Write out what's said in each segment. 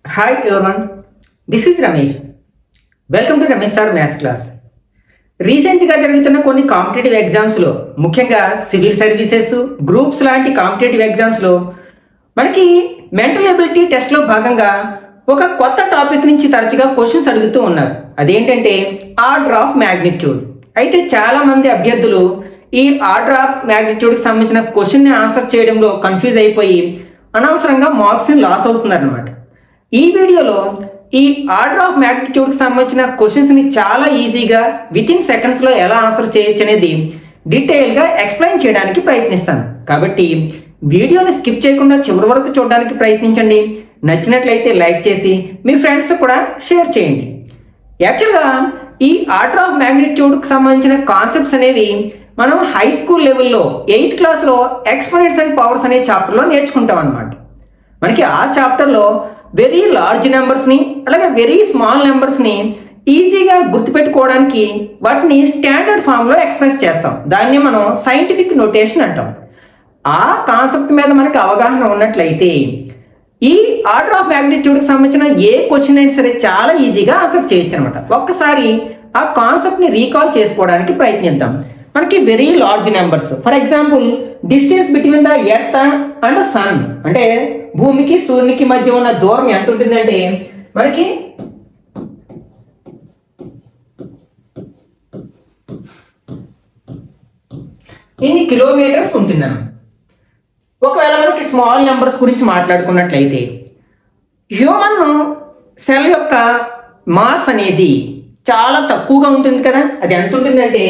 Hi everyone, this is Ramesh. Welcome to Ramesh Sir Maths class. రీసెంట్గా జరుగుతున్న కొన్ని competitive ఎగ్జామ్స్లో ముఖ్యంగా సివిల్ సర్వీసెస్ గ్రూప్స్ లాంటి కాంపిటేటివ్ ఎగ్జామ్స్లో మనకి మెంటల్ ఎబిలిటీ టెస్ట్లో భాగంగా ఒక కొత్త టాపిక్ నుంచి తరచుగా క్వశ్చన్స్ అడుగుతూ ఉన్నారు. అదేంటంటే ఆర్డర్ ఆఫ్ మ్యాగ్నిట్యూడ్. అయితే చాలామంది అభ్యర్థులు ఈ ఆర్డర్ ఆఫ్ మ్యాగ్నిట్యూడ్కి సంబంధించిన క్వశ్చన్ని ఆన్సర్ చేయడంలో కన్ఫ్యూజ్ అయిపోయి అనవసరంగా మార్క్స్ని లాస్ అవుతున్నారనమాట. ఈ వీడియోలో ఈ ఆర్డర్ ఆఫ్ మ్యాగ్నిట్యూడ్కి సంబంధించిన క్వశ్చన్స్ని చాలా ఈజీగా వితిన్ సెకండ్స్లో ఎలా ఆన్సర్ చేయొచ్చు అనేది డీటెయిల్గా ఎక్స్ప్లెయిన్ చేయడానికి ప్రయత్నిస్తాను. కాబట్టి వీడియోని స్కిప్ చేయకుండా చివరి వరకు చూడడానికి ప్రయత్నించండి. నచ్చినట్లయితే లైక్ చేసి మీ ఫ్రెండ్స్ కూడా షేర్ చేయండి. యాక్చువల్గా ఈ ఆర్డర్ ఆఫ్ మ్యాగ్నిట్యూడ్కి సంబంధించిన కాన్సెప్ట్స్ అనేవి మనం హై స్కూల్ లెవెల్లో 8th క్లాస్లో ఎక్స్పోనెంట్స్ అండ్ పవర్స్ అనే చాప్టర్లో నేర్చుకుంటాం అనమాట. మనకి ఆ చాప్టర్లో వెరీ లార్జ్ నెంబర్స్ని అలాగే వెరీ స్మాల్ నెంబర్స్ని ఈజీగా గుర్తుపెట్టుకోవడానికి వాటిని స్టాండర్డ్ ఫామ్లో ఎక్స్ప్రెస్ చేస్తాం. దాన్ని మనం సైంటిఫిక్ నోటేషన్ అంటాం. ఆ కాన్సెప్ట్ మీద మనకు అవగాహన ఉన్నట్లయితే ఈ ఆర్డర్ ఆఫ్ మ్యాగ్నిట్యూడ్కి సంబంధించిన ఏ క్వశ్చన్ అయినా సరే చాలా ఈజీగా ఆన్సర్ చేయొచ్చు అనమాట. ఒక్కసారి ఆ కాన్సెప్ట్ని రీకాల్ చేసుకోవడానికి ప్రయత్నిద్దాం. మనకి very large numbers, for example distance between the earth and sun, అంటే భూమికి సూర్యునికి మధ్య ఉన్న దూరం ఎంత ఉంటుందంటే మనకి ఇన్ని కిలోమీటర్స్ ఉంటుందన్నమాట. ఒకవేళ మనకి స్మాల్ నెంబర్స్ గురించి మాట్లాడుకున్నట్లయితే హ్యూమన్ సెల్ యొక్క మాస్ అనేది చాలా తక్కువగా ఉంటుంది కదా. అది ఎంత ఉంటుందంటే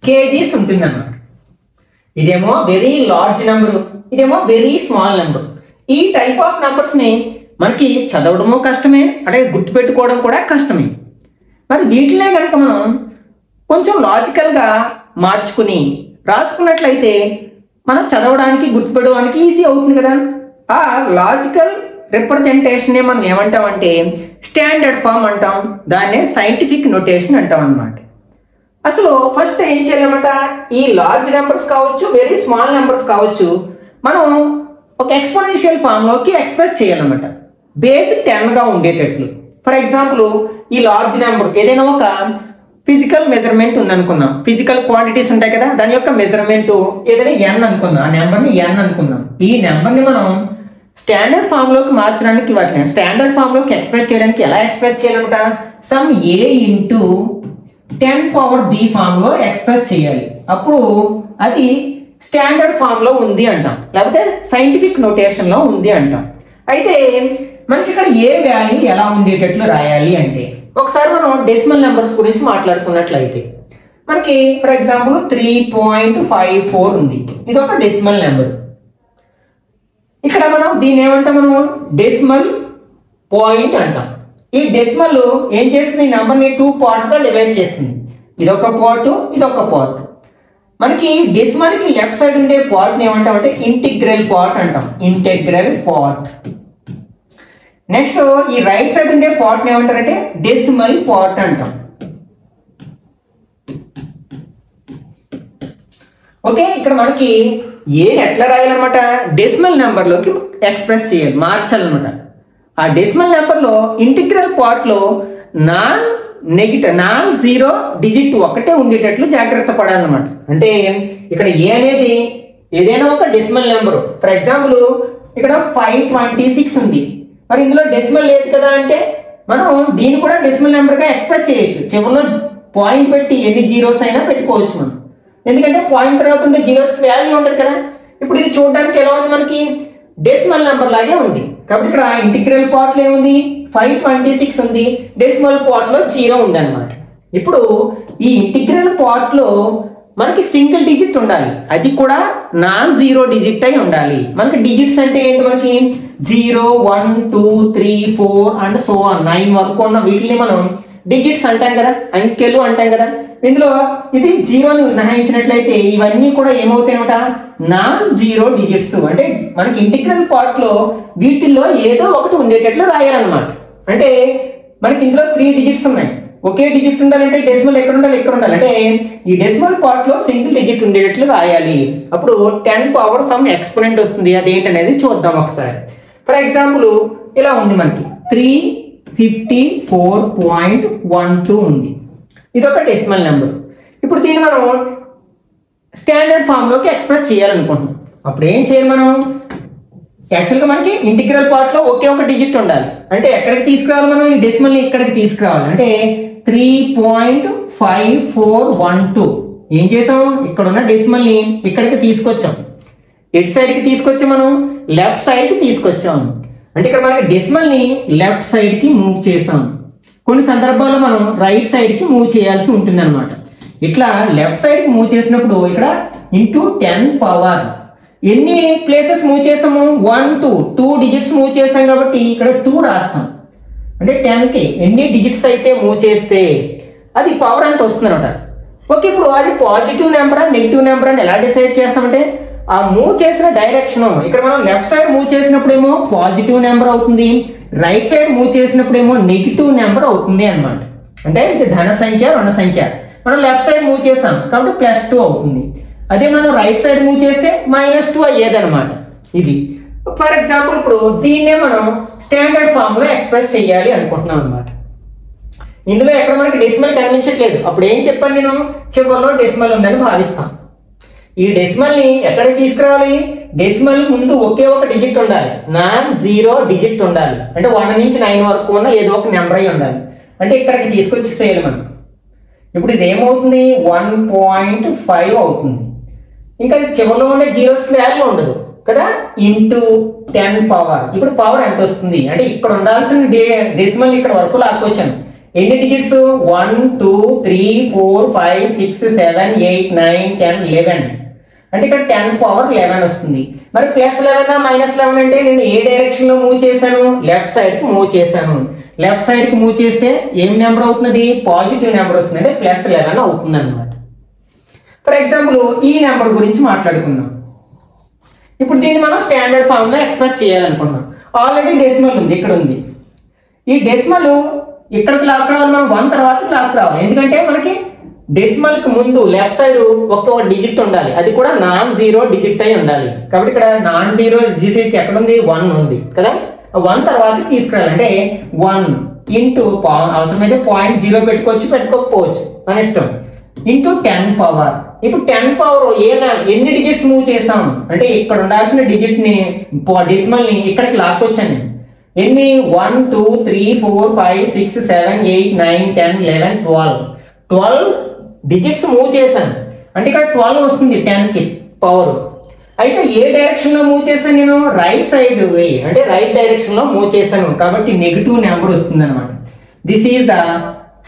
కేజీస్ ఉంటుందన్నమాట. ఇదేమో వెరీ లార్జ్ నెంబరు, ఇదేమో వెరీ స్మాల్ నెంబర్. ఈ టైప్ ఆఫ్ నెంబర్స్ని మనకి చదవడము కష్టమే, అలాగే గుర్తుపెట్టుకోవడం కూడా కష్టమే. మరి వీటినే కనుక మనం కొంచెం లాజికల్గా మార్చుకుని రాసుకున్నట్లయితే మనం చదవడానికి గుర్తుపెట్టడానికి ఈజీ అవుతుంది కదా. ఆ లాజికల్ రిప్రజెంటేషన్నే మనం ఏమంటామంటే స్టాండర్డ్ ఫామ్ అంటాం. దాన్నే సైంటిఫిక్ నోటేషన్ అంటాం అన్నమాట. అసలు ఫస్ట్ ఏం చేయాలన్నమాట, ఈ లార్జ్ నెంబర్స్ కావచ్చు వెరీ స్మాల్ నెంబర్స్ కావచ్చు మనం ఒక ఎక్స్పోనెన్షియల్ ఫామ్లోకి ఎక్స్ప్రెస్ చేయాలన్నమాట. బేసిక్ 10గా ఉండేటట్లు. ఫర్ ఎగ్జాంపుల్ ఈ లార్జ్ నెంబర్ ఏదైనా ఒక ఫిజికల్ మెజర్మెంట్ ఉందనుకున్నాం, ఫిజికల్ క్వాంటిటీస్ ఉంటాయి కదా, దాని యొక్క మెజర్మెంట్ ఏదైనా n అనుకుందాం, ఆ నెంబర్ని n అనుకుందాం. ఈ నెంబర్ని మనం స్టాండర్డ్ ఫామ్లోకి మార్చడానికి వాటిని స్టాండర్డ్ ఫామ్లోకి ఎక్స్ప్రెస్ చేయడానికి ఎలా ఎక్స్ప్రెస్ చేయాలన్నమాట, some a into 10 power b ఫామ్లో ఎక్స్ప్రెస్ చేయాలి. అప్పుడు అది స్టాండర్డ్ ఫామ్లో ఉంది అంటాం, లేకపోతే సైంటిఫిక్ నోటేషన్లో ఉంది అంటాం. అయితే మనకి ఇక్కడ ఏ వాల్యూ ఎలా ఉండేటట్లు రాయాలి అంటే ఒకసారి మనం డెసిమల్ నెంబర్స్ గురించి మాట్లాడుకున్నట్లయితే మనకి ఫర్ ఎగ్జాంపుల్ 3.54 ఉంది. ఇది ఒక డెసిమల్ నెంబర్. ఇక్కడ మనం దీన్ని ఏమంటాం, మనం డెసిమల్ పాయింట్ అంటాం. ఈ డెసిమల్ ఏం చేస్తుంది, ఈ నెంబర్ని 2 పార్ట్స్గా డివైడ్ చేస్తుంది. ఇదొక పార్ట్, ఇదొక పార్ట్. మనకి డెసిమల్కి లెఫ్ట్ సైడ్ ఉండే పార్ట్ని ఏమంటాం అంటే ఇంటిగ్రల్ పార్ట్ అంటాం, ఇంటిగ్రల్ పార్ట్. నెక్స్ట్ ఈ రైట్ సైడ్ ఉండే పార్ట్ని ఏమంటారంటే డెసిమల్ పార్ట్ అంటాం. ఓకే, ఇక్కడ మనకి ఏది ఎట్లా రాయాలన్నమాట, డెసిమల్ నెంబర్లోకి ఎక్స్ప్రెస్ చేయాలి, మార్చాలన్నమాట. ఆ డెసిమల్ నెంబర్లో ఇంటిగ్రల్ పార్ట్లో నాన్ జీరో డిజిట్ ఒకటే ఉండేటట్లు జాగ్రత్త పడాలన్నమాట. అంటే ఇక్కడ ఏ అనేది ఏదైనా ఒక డెసిమల్ నెంబరు, ఫర్ ఎగ్జాంపుల్ ఇక్కడ 526 ఉంది. మరి ఇందులో డెసిమల్ లేదు కదా అంటే మనం దీన్ని కూడా డెసిమల్ నెంబర్గా ఎక్స్ప్రెస్ చేయొచ్చు. చివరిలో పాయింట్ పెట్టి ఎన్ని జీరోస్ అయినా పెట్టుకోవచ్చు మనం, ఎందుకంటే పాయింట్ తర్వాత ఉంటే జీరోస్కి వాల్యూ ఉండదు కదా. ఇప్పుడు ఇది చూడడానికి ఎలా ఉంది, మనకి డెసిమల్ నెంబర్ లాగే ఉంది. కాబట్టి ఇక్కడ ఇంటిగ్రల్ పార్ట్లో ఏముంది, 526 ఉంది, డెసిమల్ పార్ట్లో 0 ఉంది అనమాట. ఇప్పుడు ఈ ఇంటిగ్రల్ పార్ట్లో మనకి సింగిల్ డిజిట్ ఉండాలి, అది కూడా నాన్ జీరో డిజిట్ అయి ఉండాలి. మనకి డిజిట్స్ అంటే ఏంటి, మనకి 0, 1, 2, 3, 4 అండ్ సో ఆన్ 9 వరకు ఉన్న వీటిని మనం డిజిట్స్ అంటాం కదా, అంకెలు అంటాం కదా. ఇందులో ఇది 0ని ఉదాహరించినట్లయితే ఇవన్నీ కూడా ఏమవుతాయి అనమాట, నాన్ జీరో డిజిట్స్. అంటే మనకి ఇంటిగ్రల్ పార్ట్లో వీటిల్లో ఏదో ఒకటి ఉండేటట్లు రాయాలన్నమాట. అంటే మనకి ఇందులో 3 డిజిట్స్ ఉన్నాయి, ఒకే డిజిట్ ఉండాలంటే డెసిమల్ ఎక్కడ ఉండాలి, ఇక్కడ ఉండాలి. అంటే ఈ డెసిమల్ పార్ట్ లో సింగిల్ డిజిట్ ఉండేటట్లు రాయాలి. అప్పుడు 10 పవర్ సమ్ ఎక్స్పోనెంట్ వస్తుంది. అదేంటనేది చూద్దాం ఒకసారి. ఫర్ ఎగ్జాంపుల్ ఇలా ఉంది మనకి 354.12 ఉంది. ఇది ఒక డెసిమల్ నెంబర్. ఇప్పుడు దీన్ని మనం స్టాండర్డ్ ఫామ్ లోకి ఎక్స్ప్రెస్ చేయాలనుకుంటున్నాం. అప్పుడు ఏం చేయాలి మనం? యాక్చువల్గా మనకి ఇంటిగ్రల్ పార్ట్ లో ఒకే ఒక డిజిట్ ఉండాలి. అంటే ఎక్కడికి తీసుకురావాలి మనం? ఈ డెసిమల్ ని ఇక్కడికి తీసుకురావాలి. అంటే 3.5412 ఏం చేసాం? ఇక్కడ ఉన్న డెసిమల్ ని ఇక్కడికి తీసుకొచ్చాం. ఎటు సైడ్ కి తీసుకొచ్చాం మనం? లెఫ్ట్ సైడ్ కి తీసుకొచ్చాం. అంటే ఇక్కడ మనకి డెసిమల్ ని లెఫ్ట్ సైడ్ కి మూవ్ చేసాం. కొన్ని సందర్భాల్లో మనం రైట్ సైడ్ కి మూవ్ చేయాల్సి ఉంటుంది అనమాట. ఇట్లా లెఫ్ట్ సైడ్ కి మూవ్ చేసినప్పుడు ఇక్కడ ఇంటూ 10 పవర్ ఎన్ని ప్లేసెస్ మూవ్ చేసాము? 1 2 డిజిట్స్ మూవ్ చేసాం కాబట్టి ఇక్కడ 2 రాస్తాం. అంటే 10 కి ఎన్ని డిజిట్స్ అయితే మూవ్ చేస్తే అది పవర్ ఎంత వస్తుంది అనమాట. ఓకే, ఇప్పుడు అది పాజిటివ్ నెంబరా నెగిటివ్ నెంబర్ అని ఎలా డిసైడ్ చేస్తామంటే ఆ మూవ్ చేసిన డైరెక్షన్ ఇక్కడ మనం లెఫ్ట్ సైడ్ మూవ్ చేసినప్పుడు ఏమో పాజిటివ్ నెంబర్ అవుతుంది, రైట్ సైడ్ మూవ్ చేసినప్పుడు ఏమో నెగిటివ్ నెంబర్ అవుతుంది అనమాట. అంటే ఇది ధన సంఖ్య రుణ సంఖ్య. మనం లెఫ్ట్ సైడ్ మూవ్ చేసాం కాబట్టి +2 అవుతుంది. అదే మనం రైట్ సైడ్ మూవ్ చేస్తే -2 అయ్యేదన్నమాట. ఇది ఫర్ ఎగ్జాంపుల్ ఇప్పుడు దీన్నే మనం స్టాండర్డ్ ఫామ్ లో ఎక్స్ప్రెస్ చేయాలి అనుకుంటున్నాం అనమాట. ఇందులో ఎక్కడ మనకి డెసిమల్ కనిపించట్లేదు. అప్పుడు ఏం చెప్పాను నేను? చివరిలో డెసిమల్ ఉందని భావిస్తాం. ఈ డెసిమల్ ని ఎక్కడికి తీసుకురావాలి? డెసిమల్ ముందు ఒకే ఒక డిజిట్ ఉండాలి, నాన్ జీరో డిజిట్ ఉండాలి. అంటే 1 నుంచి 9 వరకు ఉన్న ఏదో ఒక నెంబర్ అయి ఉండాలి. అంటే ఇక్కడికి తీసుకొచ్చేసేయాలి మనం. ఇప్పుడు ఇది ఏమవుతుంది? 1.5 అవుతుంది. ఇంకా చివరిలో ఉండే జీరోస్ వాల్యూ ఉండదు కదా, ఇంటూ 10 పవర్. ఇప్పుడు పవర్ ఎంత వస్తుంది అంటే ఇక్కడ ఉండాల్సిన డెసిమల్ ఇక్కడ వరకు లాక్కొచ్చాను. ఎన్ని డిజిట్స్? 1 2 3 4 5 6 7 8 9 10 11. అంటే ఇక్కడ 10 పవర్ 11 వస్తుంది. మరి +11 -11 అంటే నేను ఏ డైరెక్షన్ లో మూవ్ చేశాను? లెఫ్ట్ సైడ్ కి మూవ్ చేశాను. లెఫ్ట్ సైడ్ కి మూవ్ చేస్తే ఏం నెంబర్ అవుతుంది? పాజిటివ్ నెంబర్ వస్తుంది. అంటే +11 అవుతుంది అనమాట. ఫర్ ఎగ్జాంపుల్ ఈ నెంబర్ గురించి మాట్లాడుకుందాం. ఇప్పుడు దీన్ని మనం స్టాండర్డ్ ఫామ్ లో ఎక్స్ప్రెస్ చేయాలనుకుంటున్నాం. ఆల్రెడీ డెసిమల్ ఉంది, ఇక్కడ ఉంది. ఈ డెసిమల్ ఇక్కడికి లాక్ రావాలి, మనం 1 తర్వాత లాక్ రావాలి. ఎందుకంటే మనకి డెసిమల్ కి ముందు లెఫ్ట్ సైడ్ ఒక డిజిట్ ఉండాలి, అది కూడా నాన్ జీరో డిజిట్ అయి ఉండాలి. కాబట్టి ఇక్కడ నాన్ జీరో డిజిట్ ఎక్కడ ఉంది? 1 ఉంది కదా. 1 తర్వాత తీసుకురావాలి. అంటే 1 ఇంటూ అవసరమైతే 0.0 పెట్టుకోవచ్చు, పెట్టుకోకపోవచ్చు మన ఇష్టం, ఇంటూ 10 పవర్. ఇప్పుడు 10 పవర్ ఎన్ని డిజిట్స్ మూవ్ చేసాం అంటే ఇక్కడ ఉండాల్సిన డిజిట్ ని డెసిమల్ ని ఇక్కడికి లాక్కొచ్చాను. ఎన్ని? 1 2 3 4 5 6 7 8 9 10 11 12 డిజిట్స్ మూవ్ చేశాను. అంటే ఇక్కడ 12 వస్తుంది 10 కి పవర్. అయితే ఏ డైరెక్షన్ లో మూవ్ చేశాను నేను? రైట్ సైడ్ అంటే రైట్ డైరెక్షన్ లో మూవ్ చేశాను కాబట్టి నెగిటివ్ నెంబర్ వస్తుంది అనమాట. This is the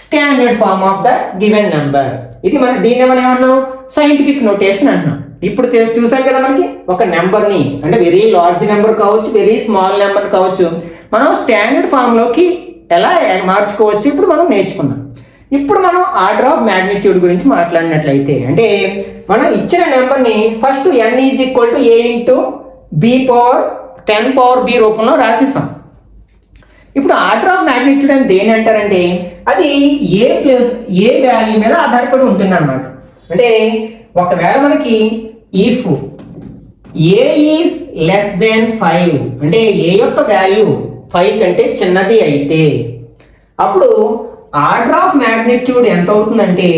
standard form of the given number. ఇది మన దీన్ని మనం ఏమన్నాం? సైంటిఫిక్ నోటేషన్ అంటున్నాం. ఇప్పుడు చూసాం కదా మనకి ఒక నెంబర్ ని అంటే వెరీ లార్జ్ నెంబర్ కావచ్చు, వెరీ స్మాల్ నెంబర్ కావచ్చు, మనం స్టాండర్డ్ ఫామ్ లోకి ఎలా మార్చుకోవచ్చు ఇప్పుడు మనం నేర్చుకున్నాం. ఇప్పుడు మనం ఆర్డర్ ఆఫ్ మ్యాగ్నిట్యూడ్ గురించి మాట్లాడినట్లయితే అంటే మనం ఇచ్చిన నెంబర్ ని first n = a into b power 10 power b రూపంలో రాసేసాం. ఇప్పుడు ఆర్డర్ ఆఫ్ మ్యాగ్నిట్యూడ్ అని దేని అంటారంటే అది ఏ వాల్యూ మీద ఆధారపడి ఉంటుంది అన్నమాట. అంటే ఒకవేళ మనకి ఇఫ్ a ఈజ్ <5 అంటే a యొక్క వాల్యూ 5 కంటే చిన్నది అయితే అప్పుడు ఆర్డర్ ఆఫ్ మ్యాగ్నిట్యూడ్ ఎంత అవుతుందంటే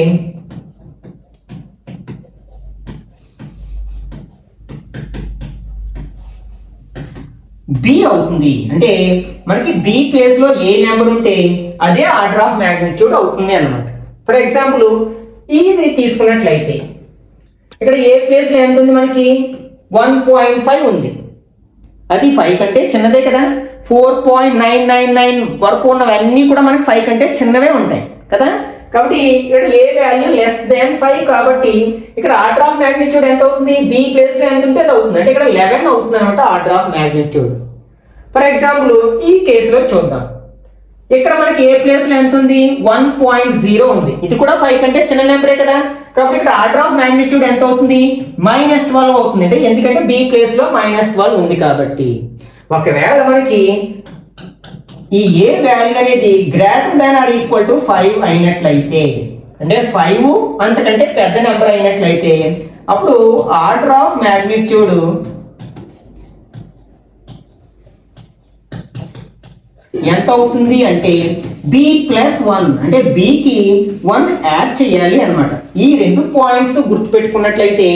b అవుతుంది. అంటే మనకి b ప్లేస్ లో ఏ నెంబర్ ఉంటే అదే ఆర్డర్ ఆఫ్ మ్యాగ్నిట్యూడ్ అవుతుంది అన్నమాట. ఫర్ ఎగ్జాంపుల్ ఇది తీసుకున్నట్లయితే ఇక్కడ ఏ ప్లేస్ లో ఎంత ఉంది? మనకి 1.5 ఉంది. అది 5 కంటే చిన్నదే కదా. 4.999 వరకు ఉన్నవన్నీ కూడా మనకి 5 కంటే చిన్నవే ఉంటాయి కదా. కాబట్టి ఇక్కడ ఏ వాల్యూ <5 కాబట్టి ఇక్కడ ఆర్డర్ ఆఫ్ మ్యాగ్నిట్యూడ్ ఎంత అవుతుంది? b ప్లేస్ లో ఎంత ఉంటే అది అవుతుంది. అంటే ఇక్కడ 11 అవుతుంది అనమాట order of magnitude. For example ఈ కేసులో చూద్దాం. ఇక్కడ మనకి ఏ ప్లేస్ లో ఎంత ఉంది? 1.0 ఉంది. ఇది కూడా 5 కంటే చిన్న నెంబరే కదా. కాబట్టి ఇక్కడ ఆర్డర్ ఆఫ్ మ్యాగ్నిట్యూడ్ ఎంత అవుతుంది? -12 అవుతుంది. అంటే ఎందుకంటే b ప్లేస్ లో -12 ఉంది కాబట్టి. ఒకవేళ మనకి ఈ ఏ వాల్యూ అనేది greater than or equal to 5 అయినట్లయితే, అంటే 5 అంతకంటే పెద్ద నెంబర్ అయినట్లయితే అప్పుడు ఆర్డర్ ఆఫ్ మ్యాగ్నిట్యూడ్ ఎంత అవుతుంది అంటే b+1, అంటే bకి 1 యాడ్ చేయాలి అనమాట. ఈ 2 పాయింట్స్ గుర్తుపెట్టుకున్నట్లయితే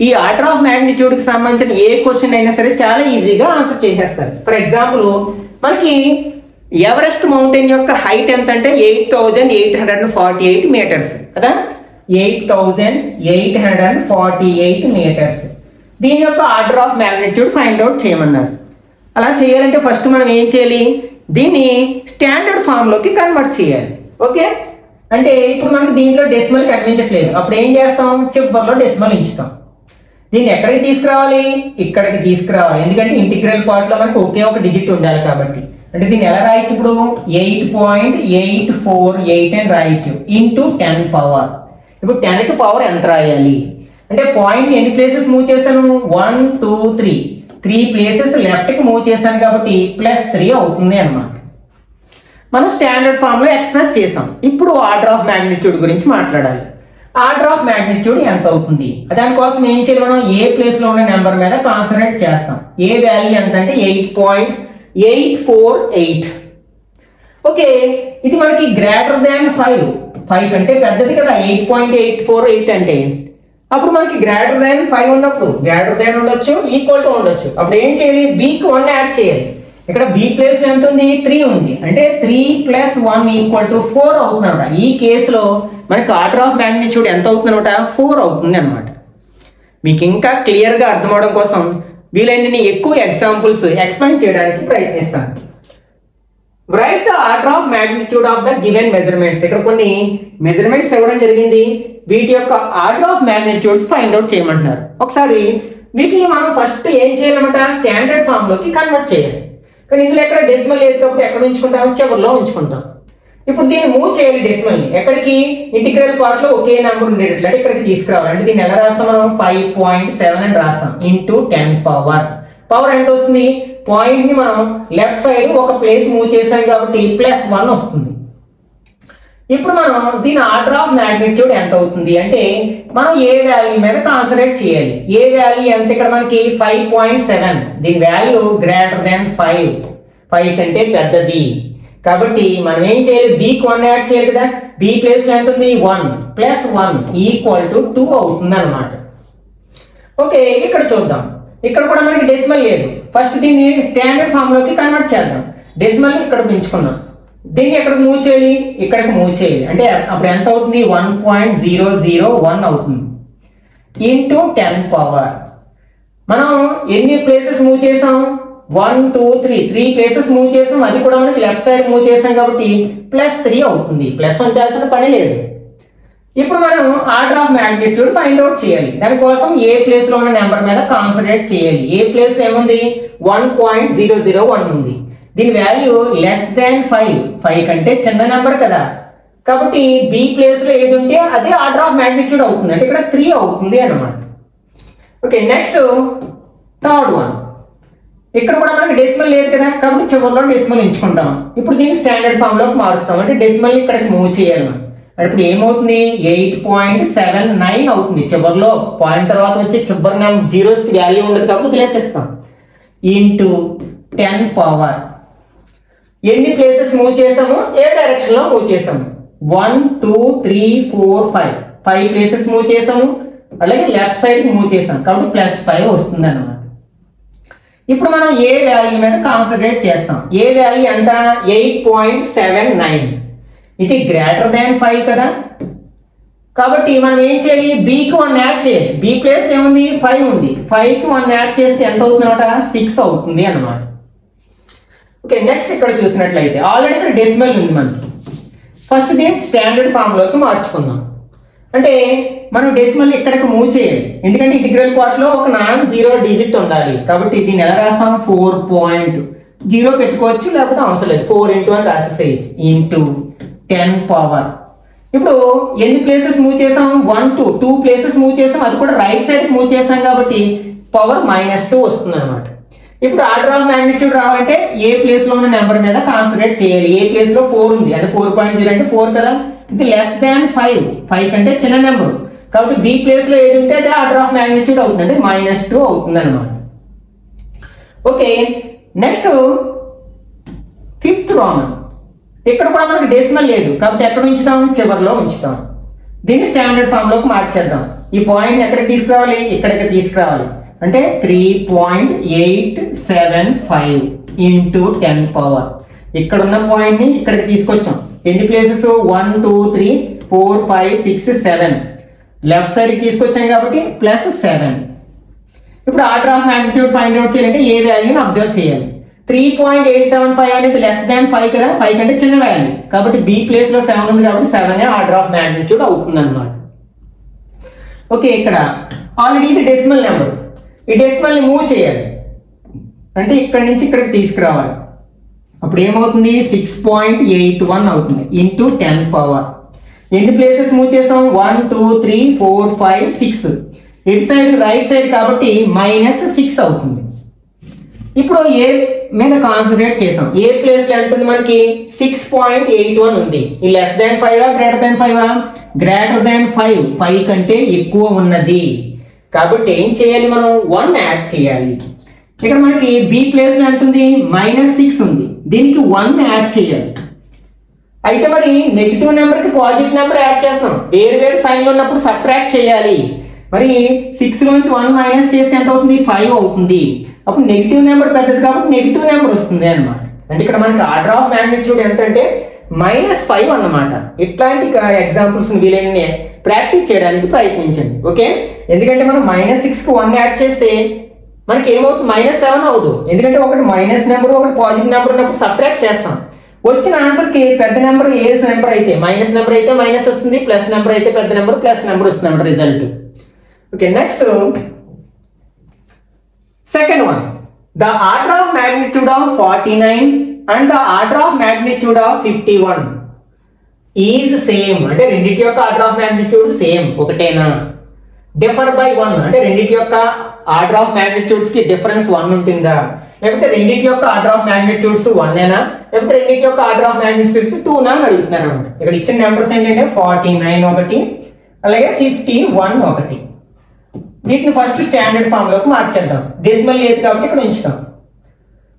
ఈ ఆర్డర్ ఆఫ్ మ్యాగ్నిట్యూడ్ కి సంబంధించిన ఏ క్వశ్చన్ అయినా సరే చాలా ఈజీగా ఆన్సర్ చేసేస్తారు. ఫర్ ఎగ్జాంపుల్ మనకి ఎవరెస్ట్ మౌంటైన్ యొక్క హైట్ ఎంత అంటే 8,848 మీటర్స్ కదా, 8,848 మీటర్స్. దీని యొక్క order of magnitude find out చేయమన్నారు. అలా చేయాలంటే ఫస్ట్ మనం ఏం చేయాలి, దీన్ని స్టాండర్డ్ ఫామ్ లోకి కన్వర్ట్ చేయాలి. ఓకే, అంటే ఇప్పుడు మనకు దీంట్లో డెసిమల్ కనిపించట్లేదు, అప్పుడు ఏం చేస్తాం, చివర్లో డెసిమల్ ఉంచుతాం. దీన్ని ఎక్కడికి తీసుకురావాలి, ఇక్కడికి తీసుకురావాలి, ఎందుకంటే ఇంటిగ్రల్ పార్ట్ లో మనకు ఒకే ఒక డిజిట్ ఉండాలి కాబట్టి. అంటే దీన్ని ఎలా రాయొచ్చు, ఇప్పుడు 8.848 అని రాయొచ్చు ఇంటూ 10 పవర్. ఇప్పుడు 10కి పవర్ ఎంత రాయాలి అంటే పాయింట్ ఎన్ని ప్లేసెస్ మూవ్ చేశాను, 1 2 3 ప్లేసెస్ లెఫ్ట్ కి మూవ్ చేశాను కాబట్టి +3 అవుతుంది అన్నమాట. మనం స్టాండర్డ్ ఫామ్ లో ఎక్స్ప్రెస్ చేసాం. ఇప్పుడు ఆర్డర్ ఆఫ్ మ్యాగ్నిట్యూడ్ గురించి మాట్లాడాలి. ఆర్డర్ ఆఫ్ మ్యాగ్నిట్యూడ్ ఎంత అవుతుంది, దానికోసం ఏం చేయాలి, మనం ఏ ప్లేస్ లో ఉన్న నెంబర్ మీద కాన్సన్ట్రేట్ చేస్తాం. ఏ వాల్యూ ఎంత అంటే 8.848. ఓకే, ఇది మనకి గ్రేటర్ దాన్ 5 కంటే పెద్దది కదా 8.848 అంటే. అప్పుడు మనకి గ్రేటర్ దాన్ 5 ఉన్నప్పుడు గ్రేటర్ దాన్ ఉండొచ్చు, ఈక్వల్ టు ఉండొచ్చు. అప్పుడు ఏం చేయాలి, bకి 1 యాడ్ చేయాలి. ఇక్కడ b ప్లేస్ ఎంత ఉంది, 3 ఉంది, అంటే 3 + 1 = 4 అవుతుంది అనమాట. ఈ కేసులో మనకి ఆర్డర్ ఆఫ్ మ్యాగ్నిట్యూడ్ ఎంత అవుతుంది అనమాట, 4 అవుతుంది అనమాట. మీకు ఇంకా క్లియర్ గా అర్థం అవడం కోసం వీలైనన్ని ఎక్కువ ఎగ్జాంపుల్స్ ఎక్స్ప్లెయిన్ చేయడానికి ప్రయత్నిస్తాను. Right the order of magnitude of the given measurements. ఇక్కడ కొన్ని మెజర్మెంట్స్ ఇవ్వడం జరిగింది, వీటి యొక్క order of magnitudes find out చేయమంటున్నారు. ఒకసారి వీటిని మనం ఫస్ట్ ఏం చేయాలన్నమాట, స్టాండర్డ్ ఫామ్ లోకి కన్వర్ట్ చేయాలి. కానీ ఇందులో ఎక్కడ డెసిమల్ లేదు కాబట్టి ఎక్కడ ఉంచుకుంటాం, చివర్లో ఉంచుకుంటాం. ఇప్పుడు దీన్ని మూవ్ చేయాలి డెసిమల్ ని ఎక్కడికి, ఇంటిగ్రల్ పార్ట్ లో ఒకే నెంబర్ ఉండేటట్లు అంటే ఇక్కడికి తీసుకురావాలి. అంటే దీన్ని ఎలా రాస్తాం మనం, 5.7 అని రాస్తాం ఇంటూ 10 పవర్. పవర్ ఎంత వస్తుంది, పాయింట్ ని మనం లెఫ్ట్ సైడ్ ఒక ప్లేస్ మూవ్ చేసాం కాబట్టి +1 వస్తుంది. ఇప్పుడు మనం దీని ఆర్డర్ ఆఫ్ మ్యాగ్నిట్యూడ్ ఎంత అవుతుంది అంటే మనం ఏ వాల్యూ మీద కాన్సన్ట్రేట్ చేయాలి. ఏ వాల్యూ ఎంత, ఇక్కడ మనకి 5.7, దీని వాల్యూ గ్రేటర్ దాన్ 5 కంటే పెద్దది కాబట్టి మనం ఏం చేయాలి, bకి 1 యాడ్ చేయాలి కదా. b ప్లేస్ లో ఎంత ఉంది, 1 + 1 = 2 అవుతుంది అనమాట. ఓకే, ఇక్కడ చూద్దాం, ఇక్కడ కూడా మనకి డెసిమల్ లేదు. ఫస్ట్ దీన్ని స్టాండర్డ్ ఫామ్ లోకి కన్వర్ట్ చేద్దాం. డెసిమల్ ఇక్కడ పెంచుకున్నాం, దీన్ని ఎక్కడికి మూవ్ చేయాలి, ఇక్కడికి మూవ్ చేయాలి. అంటే అప్పుడు ఎంత అవుతుంది, 1.001 అవుతుంది ఇంటూ 10 పవర్. మనం ఎన్ని ప్లేసెస్ మూవ్ చేసాం, 1 2 3 ప్లేసెస్ మూవ్ చేసాం, అది కూడా మనకి లెఫ్ట్ సైడ్ మూవ్ చేసాం కాబట్టి +3 అవుతుంది. +1 చేయాల్సిన పని లేదు. ఇప్పుడు మనం order of magnitude find out చేయాలి. దానికోసం ఏ ప్లేస్ లో ఉన్న నెంబర్ మీద కాన్సన్ట్రేట్ చేయాలి. ఏ ప్లేస్ ఏముంది, 1.001 ఉంది. దీని వాల్యూ <5 కంటే చిన్న నెంబర్ కదా కాబట్టి b ప్లేస్ లో ఏది ఉంటే అదే ఆర్డర్ ఆఫ్ మ్యాగ్నిట్యూడ్ అవుతుంది, అంటే ఇక్కడ 3 అవుతుంది అన్నమాట. Okay, next third one. ఇక్కడ కూడా మనకి డెసిమల్ లేదు కదా కాబట్టి చివర్లో డెసిమల్ ఎంచుకుంటాం. ఇప్పుడు దీన్ని స్టాండర్డ్ ఫామ్ లోకి మారుస్తాం, అంటే డెసిమల్ ఇక్కడికి మూవ్ చేయాలి మనం. ఇప్పుడు ఏమవుతుంది, 8.79 అవుతుంది. చివర్లో పాయింట్ తర్వాత వచ్చే చివరి జీరోస్ కి వాల్యూ ఉండదు కాబట్టి వదిలేసేస్తాం ఇంటూ 10 పవర్. ఎన్ని ప్లేసెస్ మూవ్ చేసాము, ఏ డైరెక్షన్ లో మూవ్ చేసాము, 1 2 3 4 5 ప్లేసెస్ మూవ్ చేసాము, అలాగే లెఫ్ట్ సైడ్ మూవ్ చేసాం కాబట్టి +5 వస్తుంది అన్నమాట. ఇప్పుడు మనం ఏ వాల్యూ మీద కాన్సన్ట్రేట్ చేస్తాం. ఏ వాల్యూ ఎంత, 8.79. ఇది గ్రేటర్ దాన్ 5 కదా కాబట్టి మనం ఏం చేయాలి, bకి 1 యాడ్ చేయాలి. b ప్లేస్ ఏముంది, 5 ఉంది, 5కి 1 యాడ్ చేస్తే ఎంత అవుతుంది అనమాట, 6 అవుతుంది అన్నమాట. ఓకే, నెక్స్ట్ ఇక్కడ చూసినట్లయితే ఆల్రెడీ ఇక్కడ డెసిమల్ ఉంది మనకి. ఫస్ట్ దీన్ని స్టాండర్డ్ ఫామ్ లోకి మార్చుకుందాం. అంటే మనం డెసిమల్ ఇక్కడికి మూవ్ చేయాలి, ఎందుకంటే ఇంటిగ్రల్ పార్ట్ లో ఒక నాన్ జీరో డిజిట్ ఉండాలి కాబట్టి దీన్ని ఎలా రాస్తాం, 4.0 పెట్టుకోవచ్చు లేకపోతే అవసరం లేదు, 4 ఇంటూ అని రాసేసేయచ్చు ఇంటూ 10 పవర్. ఇప్పుడు ఎన్ని ప్లేసెస్ మూవ్ చేసాం, 1 2 ప్లేసెస్ మూవ్ చేసాం, అది కూడా రైట్ సైడ్ మూవ్ చేసాం కాబట్టి పవర్ -2 వస్తుంది అనమాట. ఇప్పుడు ఆర్డర్ ఆఫ్ మ్యాగ్నిట్యూడ్ రావాలంటే ఏ ప్లేస్ లో ఉన్న నెంబర్ మీద కాన్సన్ట్రేట్ చేయాలి. ఏ ప్లేస్ లో 4 ఉంది అంటే 4.0 అంటే 4 కదా. ఇది లెస్ దాన్ 5 కంటే చిన్న నెంబర్ కాబట్టి బి ప్లేస్ లో ఏది ఉంటే అదే ఆర్డర్ ఆఫ్ మ్యాగ్నిట్యూడ్ అవుతుంది అంటే -2 అవుతుంది అనమాట. Okay, next 5th Roman. ఇక్కడ కూడా మనకి డెసిమల్ లేదు కాబట్టి ఎక్కడ ఉంచుతాం, చివరిలో ఉంచుతాం. దీన్ని స్టాండర్డ్ ఫామ్ లోకి మార్చేద్దాం. ఈ పాయింట్ ఎక్కడికి తీసుకురావాలి, ఇక్కడికి తీసుకురావాలి. అంటే 3.875 ఇంటూ 10 పవర్. ఇక్కడ ఉన్న పాయింట్ ని ఇక్కడికి తీసుకొచ్చాం. ఎన్ని ప్లేసెస్, 1 2 3 4 5 6 7 లెఫ్ట్ సైడ్ కి తీసుకొచ్చాం కాబట్టి +7. ఇప్పుడు order of magnitude find out చేయాలంటే ఏ వాల్యూని అబ్జర్వ్ చేయాలి. 3.875 అనేది లెస్ దాన్ 5 కదా, 5 కంటే చిన్న వాల్యూ కాబట్టి బి ప్లేస్ లో 7 ఉంది కాబట్టి 7 ఆర్డర్ ఆఫ్ మ్యాగ్నిట్యూడ్ అవుతుంది అనమాట. ఓకే, ఇక్కడ ఆల్రెడీ ఇది డెసిమల్ నెంబర్. ఈ డెసిమల్ ని మూవ్ చేయాలి అంటే ఇక్కడ నుంచి ఇక్కడికి తీసుకురావాలి. అప్పుడు ఏమవుతుంది, 6.81 అవుతుంది ఇంటూ 10 పవర్. ఎన్ని ప్లేసెస్ మూవ్ చేసాం, 1 2 3 4 5 6. ఇటు సైడ్ రైట్ సైడ్ కాబట్టి -6 అవుతుంది. ఇప్పుడు ఏ మీద కాన్సన్ట్రేట్ చేసాం. ఏ ప్లేస్ లో ఎంత ఉంది మనకి, 6.81 ఉంది. ఈ less than 5 greater than 5 greater than 5 కంటే ఎక్కువ ఉన్నది కాబట్టి ఏం చేయాలి, మనం 1 యాడ్ చేయాలి. ఇక్కడ మనకి బి ప్లేస్ లో ఎంత ఉంది, -6 ఉంది. దీనికి 1 యాడ్ చేయాలి. అయితే మరి నెగిటివ్ నెంబర్ కి పాజిటివ్ నెంబర్ యాడ్ చేస్తాం. వేరు వేరు సైన్ లో ఉన్నప్పుడు సబ్ట్రాక్ట్ చేయాలి. మరి 6 నుంచి 1 మైనస్ చేస్తే ఎంత అవుతుంది, 5 అవుతుంది. అప్పుడు నెగిటివ్ నెంబర్ పెద్దది కాబట్టి నెగిటివ్ నెంబర్ వస్తుంది అనమాట. అంటే ఇక్కడ మనకి ఆర్డర్ ఆఫ్ మ్యాగ్నిట్యూడ్ ఎంత అంటే -5 అన్నమాట. ఇట్లాంటి ఎగ్జాంపుల్స్ వీలైన ప్రాక్టీస్ చేయడానికి ప్రయత్నించండి. ఓకే, ఎందుకంటే మనం -6 కి 1 యాడ్ చేస్తే మనకి ఏమవుతుంది, -7 అవ్వదు. ఎందుకంటే ఒకటి మైనస్ నెంబర్ ఒకటి పాజిటివ్ నెంబర్ ఉన్నప్పుడు సబ్ట్రాక్ట్ చేస్తాం. వచ్చిన ఆన్సర్ కి పెద్ద నెంబర్ ఏ నెంబర్ అయితే మైనస్ నెంబర్ అయితే మైనస్ వస్తుంది, ప్లస్ నెంబర్ అయితే పెద్ద నెంబర్ ప్లస్ నెంబర్ వస్తుంది అన్నమాట result. Okay, next second one. The order of magnitude of 49 and the order of magnitude of 51 is same. అంటే రెండింటి యొక్క ఆర్డర్ ఆఫ్ మ్యాగ్నిట్యూడ్ సేమ్ ఒకటేనా, డిఫర్ బై 1 అంటే రెండింటి యొక్క ఆర్డర్ ఆఫ్ మ్యాగ్నిట్యూడ్స్ కి డిఫరెన్స్ 1 ఉంటుందా, లేకపోతే రెండింటి యొక్క ఆర్డర్ ఆఫ్ మ్యాగ్నిట్యూడ్స్ 1 ఏనా, లేకపోతే రెండింటి యొక్క ఆర్డర్ ఆఫ్ మ్యాగ్నిట్యూడ్స్ 2 నా అని అడుగుతున్నారు అనమాట. ఇక్కడ ఇచ్చిన నెంబర్స్ ఏంటంటే 49 ఒకటి, అలాగే 51 ఒకటి. వీటిని ఫస్ట్ స్టాండర్డ్ ఫామ్ లోకి మార్చేద్దాం. డెసిమల్ లేదు కాబట్టి ఇక్కడ ఉంచుతాం.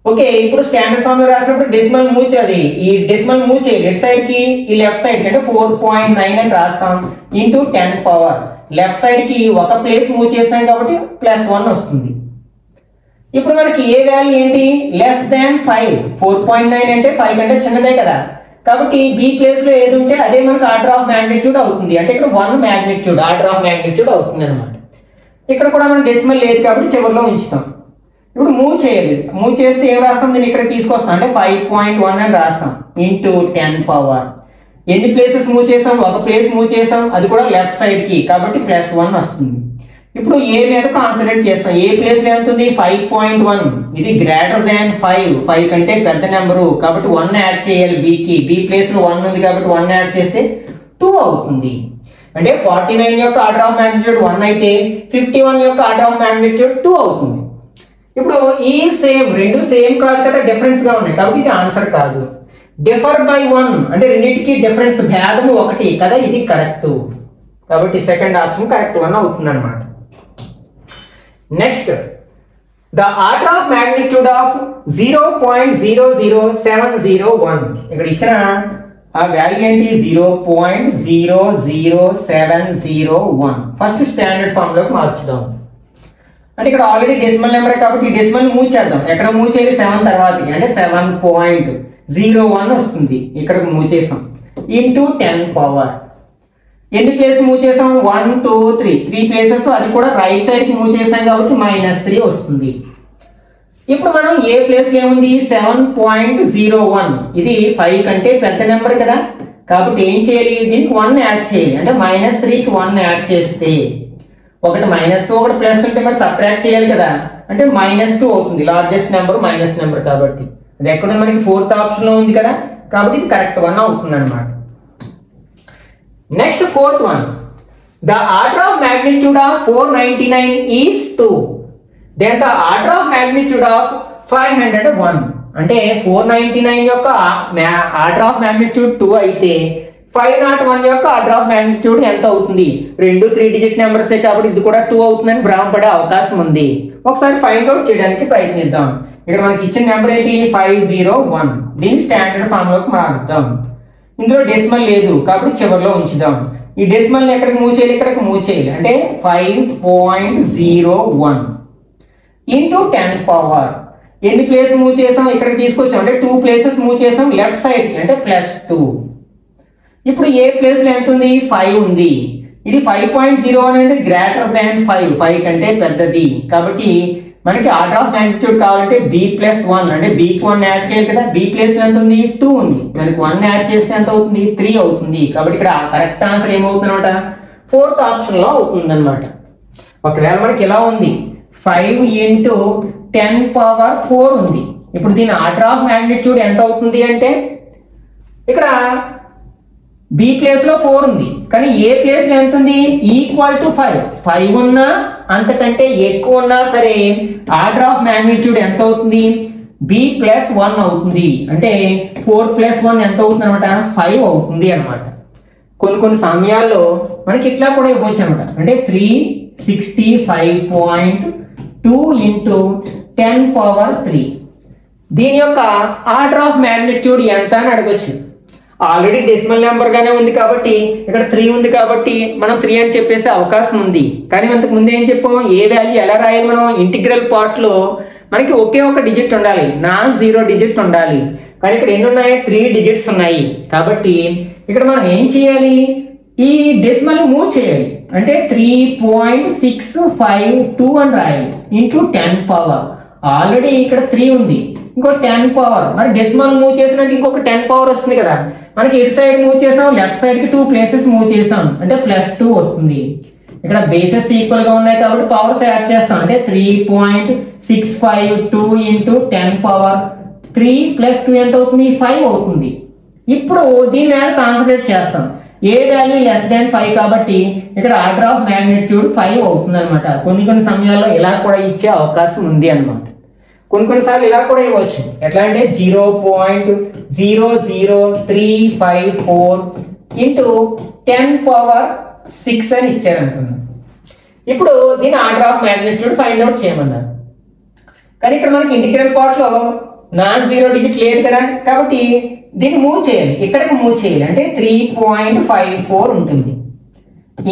ఓకే, ఇప్పుడు స్టాండర్డ్ ఫామ్ లో రాసినప్పుడు డెసిమల్ మూవ్ చేయాలి. ఈ డెసిమల్ మూవ్ చేయాలి లెఫ్ట్ సైడ్ కి, ఈ లెఫ్ట్ సైడ్ కి అంటే 4.9 అని రాస్తాం ఇంటూ 10 పవర్. లెఫ్ట్ సైడ్ కి ఒక ప్లేస్ మూవ్ చేస్తాం కాబట్టి +1 వస్తుంది. ఇప్పుడు మనకి ఏ వాల్యూ ఏంటి, లెస్ దాన్ 5. 4.9 అంటే 5 కంటే చిన్నదే కదా కాబట్టి బి ప్లేస్ లో ఏది ఉంటే అదే మనకి ఆర్డర్ ఆఫ్ మ్యాగ్నిట్యూడ్ అవుతుంది. అంటే ఇక్కడ 1 మ్యాగ్నిట్యూడ్ ఆర్డర్ ఆఫ్ మ్యాగ్నిట్యూడ్ అవుతుంది అనమాట. ఇక్కడ కూడా మనం డెసిమల్ లేదు కాబట్టి చివరిలో ఉంచుతాం. ఇప్పుడు మూవ్ చేయాలి. మూవ్ చేస్తే ఏం రాస్తాం, దీన్ని ఇక్కడ తీసుకొస్తాం అంటే 5.1 అని రాస్తాం ఇంటూ 10 పవర్. ఎన్ని ప్లేసెస్ మూవ్ చేసాం, ఒక ప్లేస్ మూవ్ చేసాం, అది కూడా లెఫ్ట్ సైడ్ కి కాబట్టి +1 వస్తుంది. ఇప్పుడు ఏ మీద కాన్సన్ట్రేట్ చేస్తాం. ఏ ప్లేస్ లో ఎంత ఉంది, 5.1. ఇది గ్రేటర్ దాన్ 5 కంటే పెద్ద నెంబరు కాబట్టి 1 యాడ్ చేయాలి బికి. బి ప్లేస్ లో 1 ఉంది కాబట్టి 1 యాడ్ చేస్తే 2 అవుతుంది. అంటే 49 యొక్క ఆర్డర్ ఆఫ్ మ్యాగ్నిట్యూడ్ 1 అయితే 51 యొక్క ఆర్డర్ ఆఫ్ మ్యాగ్నిట్యూడ్ 2 అవుతుంది. ఇప్పుడు ఈ సేమ్ రెండు సేమ్ కాదు కదా, డిఫరెన్స్ గా ఉన్నాయి కాబట్టి ఇది ఆన్సర్ కాదు. డిఫర్ బై 1 అంటే రెండింటికి డిఫరెన్స్ భేదము 1 కదా, ఇది కరెక్ట్ కాబట్టి సెకండ్ ఆప్షన్ కరెక్ట్ 1 అవుతుంది అనమాట. Next, the order of magnitude of 0.00701. ఇక్కడ ఇచ్చిన ఆ వాల్యూ ఏంటి, 0.00701. ఫస్ట్ స్టాండర్డ్ ఫామ్ లోకి మార్చుదాం. అంటే ఇక్కడ ఆల్రెడీ డెసిమల్ నెంబర్ కాబట్టి డెసిమల్ మూవ్ చేద్దాం. ఎక్కడ మూవ్ చేయాలి, 7 తర్వాత అంటే 7.01 వస్తుంది. ఇక్కడ మూవ్ చేసాం ఇంటూ 10 పవర్. ఎన్ని ప్లేస్ మూవ్ చేసాం, 1 2 3 ప్లేసెస్, అది కూడా రైట్ సైడ్ కి మూవ్ చేసాం కాబట్టి -3 వస్తుంది. ఇప్పుడు మనం ఏ ప్లేస్ లో ఏముంది, 7.01. ఇది 5 కంటే పెద్ద నెంబర్ కదా కాబట్టి ఏం చేయాలి, దీనికి 1 యాడ్ చేయాలి. అంటే -3కి 1 యాడ్ చేస్తే ఒకటి మైనస్ ఒకటి ప్లస్ ఉంటే మరి సబ్ట్రాక్ట్ చేయాలి కదా, అంటే -2 అవుతుంది. లార్జెస్ట్ నెంబర్ మైనస్ నెంబర్ కాబట్టి అది ఎక్కడ మనకి 4th ఆప్షన్ లో ఉంది కదా కాబట్టి ఇది కరెక్ట్ 1 అవుతుంది అనమాట. Next 4th one. The order of magnitude of 499 is 2. Then the order of magnitude of 501 అంటే 499 యొక్క ఆర్డర్ ఆఫ్ మ్యాగ్నిట్యూడ్ 2 అయితే 501 యొక్క ఆర్డర్ ఆఫ్ మ్యాగ్నిట్యూడ్ ఎంత అవుతుంది? రెండు 3 డిజిట్ నెంబర్సే కాబట్టి ఇది కూడా 2 అవుతుందని భ్రమపడే అవకాశం ఉంది. ఒకసారి ఫైండ్ అవుట్ చేయడానికి ప్రయత్నిద్దాం. ఇక్కడ మనకి ఇచ్చిన నెంబర్ ఏంటి? 501. దీన్ని స్టాండర్డ్ ఫామ్ లోకి మారుద్దాం. ఇందులో డెసిమల్ లేదు కాబట్టి చివరిలో ఉంచుదాం. ఈ డెసిమల్ ఎక్కడికి మూవ్ చేయాలి? ఇక్కడికి మూవ్ చేయాలి. అంటే 5.01 ఇంటూ 10 పవర్. ఎన్ని ప్లేస్ మూవ్ చేసాం? ఇక్కడికి తీసుకొచ్చాం అంటే 2 ప్లేసెస్ మూవ్ చేసాం లెఫ్ట్ సైడ్ కి అంటే +2. ఇప్పుడు ఏ ప్లేస్ లో ఎంత ఉంది? 5 ఉంది. ఇది 5.01 అనేది గ్రేటర్ దాన్ 5 కంటే పెద్దది కాబట్టి మనకి ఆర్డర్ ఆఫ్ మ్యాగ్నిట్యూడ్ కావాలంటే b+1 అంటే b కి 1 యాడ్ చేయాలి కదా. b ప్లేస్ లో ఎంత ఉంది? 2 ఉంది. మనకి 1 యాడ్ చేస్తే ఎంత అవుతుంది? 3 అవుతుంది. కాబట్టి ఇక్కడ కరెక్ట్ ఆన్సర్ ఏమవుతుంది అనమాట? 4th ఆప్షన్ లో అవుతుంది అనమాట. ఒకవేళ మనకి ఇలా ఉంది 5 ఇంటూ 10 పవర్ 4 ఉంది. ఇప్పుడు దీని ఆర్డర్ ఆఫ్ మ్యాగ్నిట్యూడ్ ఎంత అవుతుంది అంటే ఇక్కడ బి ప్లేస్ లో 4 ఉంది కానీ ఏ ప్లేస్ లో ఎంత ఉంది? ఈక్వల్ టు 5 ఉన్నా అంతకంటే ఎక్కువ ఉన్నా సరే ఆర్డర్ ఆఫ్ మ్యాగ్నిట్యూడ్ ఎంత అవుతుంది? b+1 అవుతుంది. అంటే 4+1 ఎంత అవుతుంది అనమాట? 5 అవుతుంది అనమాట. కొన్ని సమయాల్లో మనకి ఇట్లా కూడా ఇవ్వచ్చు అనమాట. అంటే 365.2 ఇంటూ 10 పవర్ 3. దీని యొక్క ఆర్డర్ ఆఫ్ మ్యాగ్నిట్యూడ్ ఎంత అని అడగొచ్చు. ఆల్రెడీ డెసిమల్ నెంబర్ గానే ఉంది కాబట్టి ఇక్కడ 3 ఉంది కాబట్టి మనం 3 అని చెప్పేసే అవకాశం ఉంది. కానీ మనకు ముందు ఏం చెప్పాం? ఏ వాల్యూ ఎలా రాయాలి? మనం ఇంటిగ్రల్ పార్ట్ లో మనకి ఒకే ఒక డిజిట్ ఉండాలి, నాన్ జీరో డిజిట్ ఉండాలి. కానీ ఇక్కడ ఎన్ని ఉన్నాయి? 3 డిజిట్స్ ఉన్నాయి. కాబట్టి ఇక్కడ మనం ఏం చేయాలి? ఈ డెసిమల్ మూవ్ చేయాలి. అంటే 3.652 అని రాయాలి ఇంటూ 10 పవర్. ఆల్రెడీ ఇక్కడ 3 ఉంది, ఇంకో 10 పవర్. మరి డెసిమల్ మూవ్ చేసినాక ఇంకొక 10 పవర్ వస్తుంది కదా. మనకి ఇటు సైడ్ మూవ్ చేసాం, లెఫ్ట్ సైడ్ కి 2 ప్లేసెస్ మూవ్ చేసాం అంటే +2 వస్తుంది. ఇక్కడ బేసెస్ ఈక్వల్ గా ఉన్నాయి కాబట్టి పవర్స్ యాడ్ చేస్తాం. అంటే 3.652 ఇంటూ 10 పవర్ 3 + 2 ఎంత అవుతుంది? 5 అవుతుంది. ఇప్పుడు దీని మీద కాన్సన్ట్రేట్ చేస్తాం. ఏ వాల్యూ <5 కాబట్టి ఇక్కడ ఆర్డర్ ఆఫ్ మ్యాగ్నిట్యూడ్ 5 అవుతుంది అనమాట. కొన్ని సమయాల్లో ఇలా కూడా ఇచ్చే అవకాశం ఉంది అనమాట. కొన్నిసార్లు ఇలా కూడా ఇవ్వచ్చు. ఎట్లా అంటే 0.00354 ఇంటూ 10 పవర్ 6 అని ఇచ్చారు అనుకున్నాం. ఇప్పుడు దీని order of magnitude find out చేయమన్నారు. కానీ ఇక్కడ మనకి ఇంటిగ్రల్ పార్ట్ లో నాన్ జీరో డిజిట్ లేదు కదా కాబట్టి దీన్ని మూవ్ చేయాలి, ఇక్కడికి మూవ్ చేయాలి. అంటే 3.54 ఉంటుంది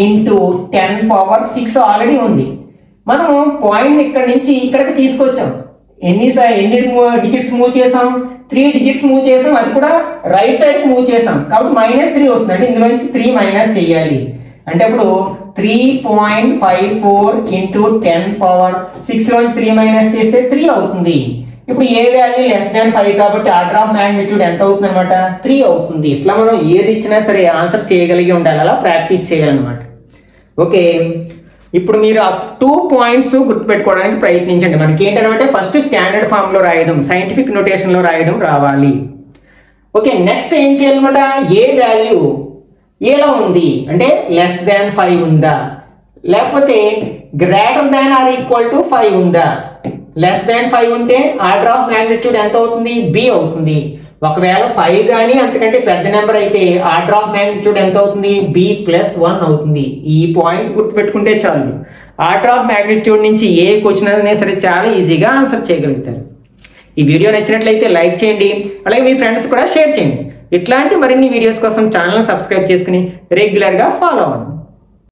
ఇంటూ 10 పవర్ 6 ఆల్రెడీ ఉంది. మనం పాయింట్ ఇక్కడ నుంచి ఇక్కడికి తీసుకొచ్చాం. ఎన్ని డిజిట్స్ మూవ్ చేసాం? 3 డిజిట్స్ మూవ్ చేసాం. అది కూడా రైట్ సైడ్ కి మూవ్ చేసాం కాబట్టి -3 వస్తుంది. అంటే ఇందులో నుంచి 3 మైనస్ చేయాలి. అంటే అప్పుడు 3.54 ఇంటూ 10 పవర్ 6 లోంచి 3 మైనస్ చేస్తే 3 అవుతుంది. ఇప్పుడు ఏ వాల్యూ <5 కాబట్టి ఆర్డర్ ఆఫ్ మ్యాగ్నిట్యూడ్ ఎంత అవుతుంది అనమాట? 3 అవుతుంది. ఇట్లా మనం ఏది ఇచ్చినా సరే ఆన్సర్ చేయగలిగి ఉండాలి, అలా ప్రాక్టీస్ చేయాలన్నమాట. ఓకే, ఇప్పుడు మీరు 2 పాయింట్స్ గుర్తుపెట్టుకోవడానికి ప్రయత్నించండి. మనకి ఏంటంటే ఫస్ట్ స్టాండర్డ్ ఫామ్ లో రాయడం, సైంటిఫిక్ నోటేషన్ లో రాయడం రావాలి. ఓకే, నెక్స్ట్ ఏం చేయాలన్నమాట? ఏ వాల్యూ ఏలా ఉంది అంటే <5 ఉందా, లేకపోతే >= 5 ఉందా? <5 ఉంటే ఆర్డర్ ఆఫ్ మ్యాగ్నిట్యూడ్ ఎంత అవుతుంది? b అవుతుంది. ఒకవేళ 5 కానీ అంతకంటే పెద్ద నెంబర్ అయితే ఆర్డర్ ఆఫ్ మ్యాగ్నిట్యూడ్ ఎంత అవుతుంది? b+1 అవుతుంది. ఈ పాయింట్స్ గుర్తుపెట్టుకుంటే చాలు. ఆర్డర్ ఆఫ్ మ్యాగ్నిట్యూడ్ నుంచి ఏ క్వశ్చన్ అయినా సరే చాలా ఈజీగా ఆన్సర్ చేయగలుగుతారు. ఈ వీడియో నచ్చినట్లయితే లైక్ చేయండి, అలాగే మీ ఫ్రెండ్స్ కూడా షేర్ చేయండి. ఇట్లాంటి మరిన్ని వీడియోస్ కోసం ఛానల్ సబ్స్క్రైబ్ చేసుకుని రెగ్యులర్గా ఫాలో అవ్వండి.